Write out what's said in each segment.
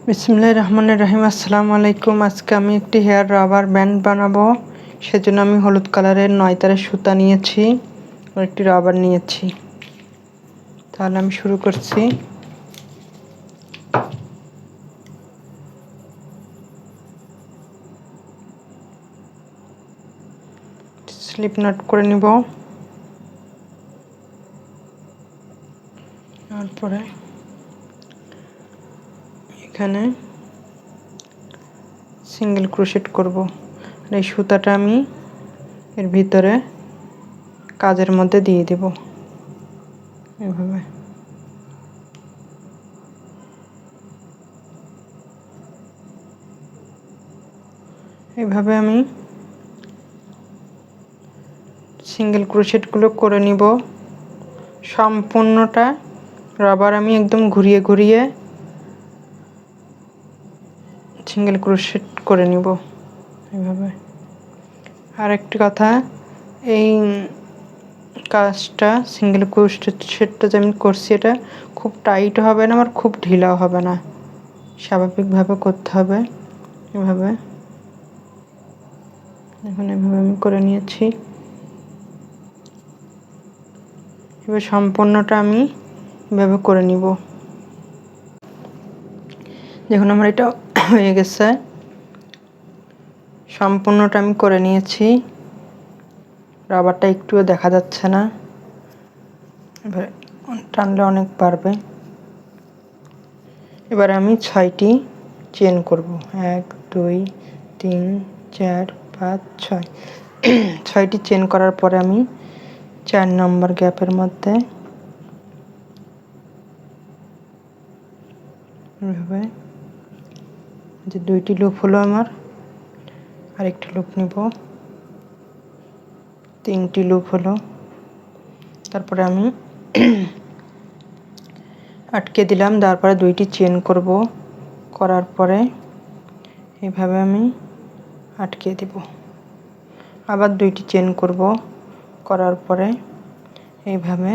বিসমিল্লাহির রহমানির রহিম। আসসালামু আলাইকুম। আজকে আমি একটি হেয়ার রাবার ব্যান্ড বানাবো। সেজন্য আমি হলুদ কালারের 9 তারের সুতা নিয়েছি আর একটি রাবার নিয়েছি। তাহলে আমি শুরু করছি। স্লিপ নট করে নিব। তারপরে এখানে সিঙ্গেল ক্রোশেট করব। আর এই সুতাটা আমি এর ভিতরে কাজের মধ্যে দিয়ে দেব এভাবে। এভাবে আমি সিঙ্গেল ক্রোশেটগুলো করে নিব। সম্পূর্ণটা রাবার আমি একদম ঘুরিয়ে ঘুরিয়ে সিঙ্গেল ক্রোশেট করে নিব এভাবে। আর একটি কথা, এই কাজটা সিঙ্গেল ক্রোশেটটা যে আমি করছি এটা খুব টাইট হবে না, আর খুব ঢিলাও হবে না, স্বাভাবিকভাবে করতে হবে এভাবে। এখন এভাবে আমি করে নিয়েছি। এবার সম্পূর্ণটা আমি এভাবে করে নিব। দেখুন আমার এটা হয়ে গেছে, সম্পূর্ণটা আমি করে নিয়েছি। রাবারটা একটুও দেখা যাচ্ছে না, এবার টানলে অনেক বাড়বে। এবার আমি 6টি চেন করব। 1 2 3 4 5 6। 6টি চেন করার পরে আমি 4 নম্বর গ্যাপের মধ্যে এভাবে যে 2টি লুপ হলো আমার, আরেকটি লুপ নিব, 3টি লুপ হলো। তারপরে আমি আটকে দিলাম, তারপরে 2টি চেন করব। করার পরে এইভাবে আমি আটকে দেব। আবার 2টি চেন করব। করার পরে এইভাবে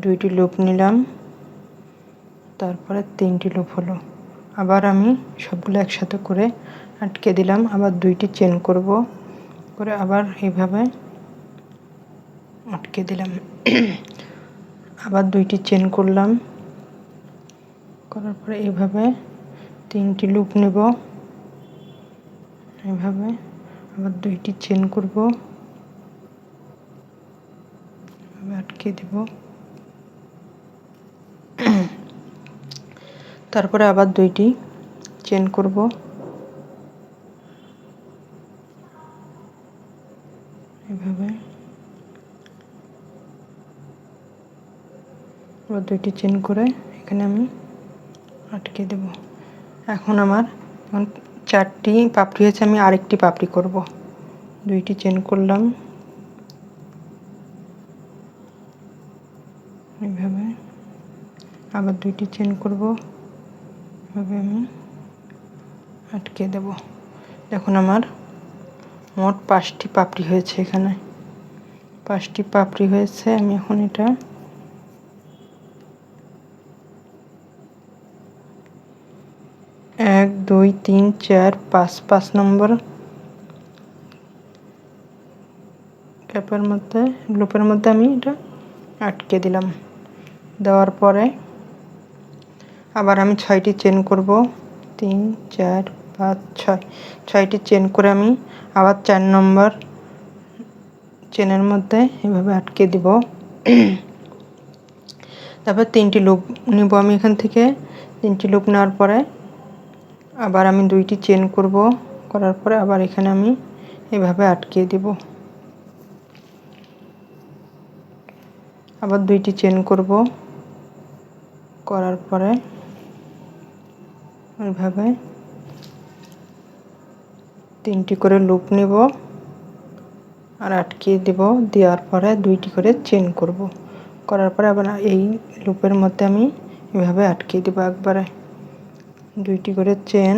2টি লুপ নিলাম, তারপরে 3টি লুপ হলো। আবার আমি সবগুলো একসাথে করে আটকে দিলাম। আবার 2টি চেন করব, করে আবার এইভাবে আটকে দিলাম। আবার 2টি চেন করলাম, করার পরে এইভাবে 3টি লুপ নেব, এইভাবে আবার 2টি চেন করব, এভাবে আটকে দেব। তারপরে আবার 2টি চেন করব, এভাবে আবার 2টি চেন করে এখানে আমি আটকে দেব। এখন আমার 4টি পাপড়ি হয়েছে, আমি আরেকটি পাপড়ি করব। 2টি চেন করলাম, এইভাবে আবার 2টি চেন করব, এভাবে আমি আটকে দেব। দেখুন আমার মোট 5টি পাপড়ি হয়েছে। এখানে 5টি পাপড়ি হয়েছে। আমি এখন এটা এক 2 3 4 5 নম্বর গ্যাপের মধ্যে লুপের মধ্যে আমি এটা আটকে দিলাম। দেওয়ার পরে আবার আমি 6টি চেন করব। 3 4 5 6। 6টি চেন করে আমি আবার 4 নম্বর চেনের মধ্যে এভাবে আটকে দিব। তারপর 3টি লুপ নিব আমি এখান থেকে। 3টি লুপ নেওয়ার পরে আবার আমি 2টি চেন করব, করার পরে আবার এখানে আমি এভাবে আটকে দিব। আবার 2টি চেন করব, করার পরে এইভাবে 3টি করে লুপ নেব আর আটকে দেব। দেওয়ার পরে 2টি করে চেন করব, করার পরে আবার এই লুপের মধ্যে আমি এভাবে আটকে দেব। একবারে 2টি করে চেন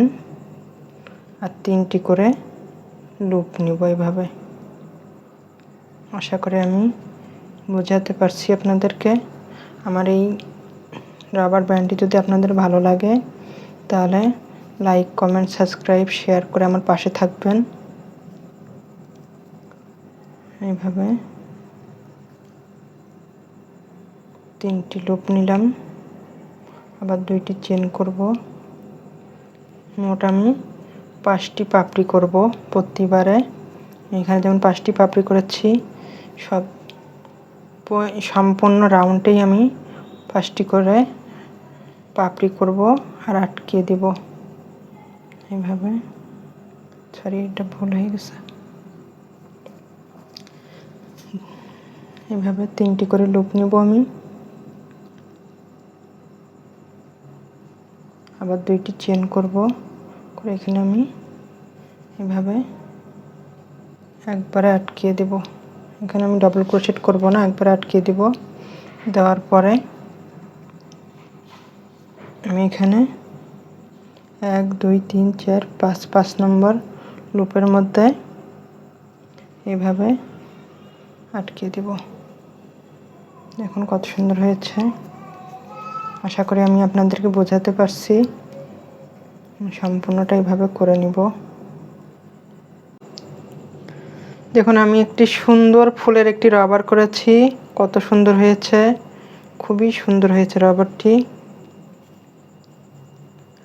আর 3টি করে লুপ নিব এভাবে। আশা করি আমি বোঝাতে পারছি আপনাদেরকে। আমার এই রাবার ব্যান্ডটি যদি আপনাদের ভালো লাগে তাহলে লাইক, কমেন্ট, সাবস্ক্রাইব, শেয়ার করে আমার পাশে থাকবেন। এইভাবে 3টি লুপ নিলাম, আবার 2টি চেন করব। মোট আমি 5টি পাপড়ি করব প্রতিবারে। এখানে যেমন 5টি পাপড়ি করেছি, সম্পূর্ণ রাউন্ডেই আমি 5টি করে পাপড়ি করব আর আটকে দেব এইভাবে। সরি, এটা ভুল হয়ে গেছে। এইভাবে 3টি করে লুপ নেব আমি, আবার 2টি চেন করব করে এখানে আমি এভাবে একবারে আটকে দেব। এখানে আমি ডাবল ক্রোশেট করব না, একবারে আটকে দেব। দেওয়ার পরে আমি এখানে 1 2 3 4 5 নম্বর লুপের মধ্যে এভাবে আটকে দেব। দেখুন কত সুন্দর হয়েছে। আশা করি আমি আপনাদেরকে বোঝাতে পারছি। সম্পূর্ণটা এইভাবে করে নিব। দেখুন আমি একটি সুন্দর ফুলের একটি রাবার করেছি, কত সুন্দর হয়েছে, খুবই সুন্দর হয়েছে রাবারটি।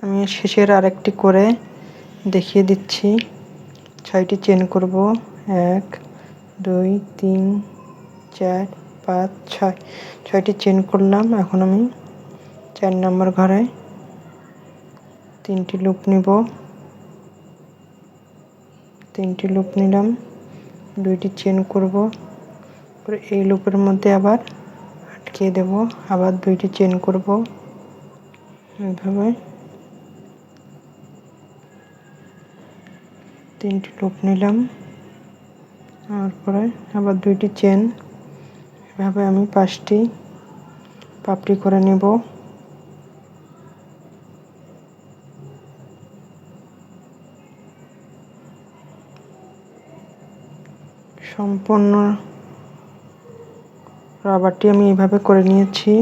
আমি শেষের আরেকটি করে দেখিয়ে দিচ্ছি। 6টি চেন করব, 1 2 3 4 5 6, 6টি চেন করলাম। এখন আমি 4 নম্বর ঘরে 3টি লুপ নিব, 3টি লুপ নিলাম, 2টি চেন করব, পরে এই লুপের মধ্যে আবার আটকে দেব, আবার 2টি চেন করব। এইভাবে 3টি লুপ নিলাম, তারপরে আবার 2টি চেন। এভাবে আমি 5টি পাপড়ি করে নেব। সম্পূর্ণ রাবারটি আমি এভাবে করে নিয়েছি।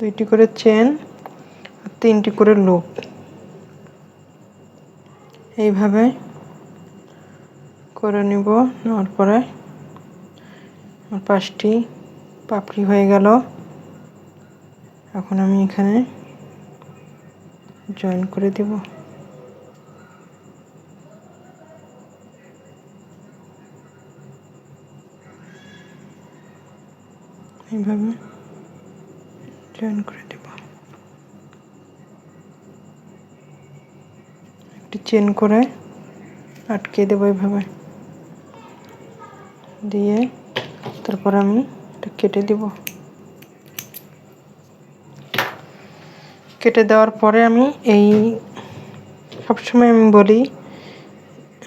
দুইটি করে চেন আর 3টি করে লুপ, এইভাবে করে নিব। নেওয়ার পরে আমার 5টি পাপড়ি হয়ে গেল। এখন আমি এখানে জয়েন করে দেব। এইভাবে জয়েন করে দেব। একটি চেন করে আটকে দেব এইভাবে দিয়ে, তারপর আমি এটা কেটে দেব। কেটে দেওয়ার পরে আমি সবসময় আমি বলি,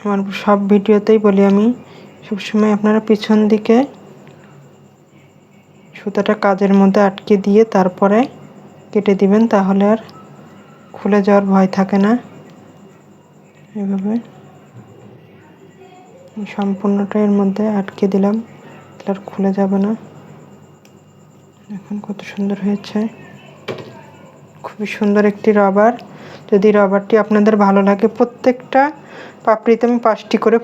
আমার সব ভিডিওতেই বলি আমি, সবসময় আপনারা পিছন দিকে সুতাটা কাজের মধ্যে আটকে দিয়ে তারপরে কেটে দিবেন, তাহলে আর খুলে যাওয়ার ভয় থাকে না। এভাবে সম্পূর্ণটা এর মধ্যে আটকে দিলাম, তাহলে আর খুলে যাবে না। এখন কত সুন্দর হয়েছে, খুবই সুন্দর একটি রাবার। যদি রাবারটি আপনাদের ভালো লাগে, প্রত্যেকটা পাপড়িতে আমি 5টি করে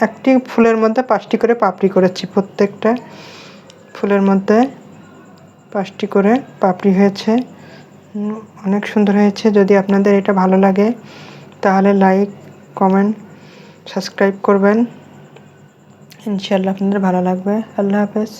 একটি ফুলের মধ্যে 5টি করে পাপড়ি করেছি। প্রত্যেকটা ফুলের মধ্যে 5টি করে পাপড়ি হয়েছে, অনেক সুন্দর হয়েছে। যদি আপনাদের এটা ভালো লাগে তাহলে লাইক, কমেন্ট, সাবস্ক্রাইব করবেন। ইনশাআল্লাহ আপনাদের ভালো লাগবে। আল্লাহ হাফেজ।